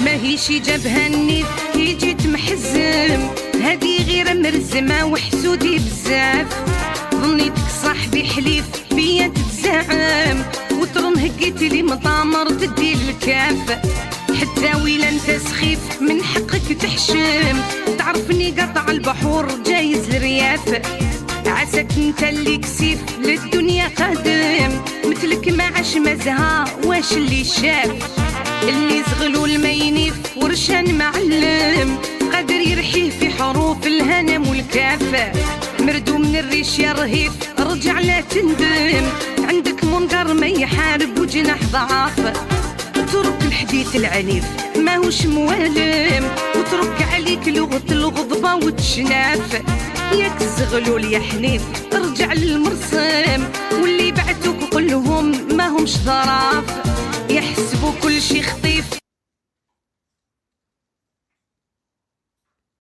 ماهيش جابها النيف كي جيت محزم، هادي غير مرزمة وحسودي بزاف. ظنيتك صاحبي حليف بيا تتزعم، وترم هكيت لي مطامر تدي الكاف. حتى ويلا انت سخيف من حقك تحشم، تعرفني قطع البحور جايز الرياف. عساك انت اللي كسيف للدنيا قادم، مثلك ما عاش مزها واش اللي شاف. اللي زغلول ما ينيف ورشان معلم، قادر يرحيه في حروف الهنم والكاف. مردو من الريش يا رهيف رجع لا تندم، عندك منقر ما يحارب وجناح ضعاف. اترك الحديث العنيف ماهوش موالم، وترك عليك لغة الغضبة والتشناف. ياك الزغلول يا حنيف ارجع للمرسم، واللي بعتوك قلهم ماهمش ظراف. يحسبوا كل شي خطيف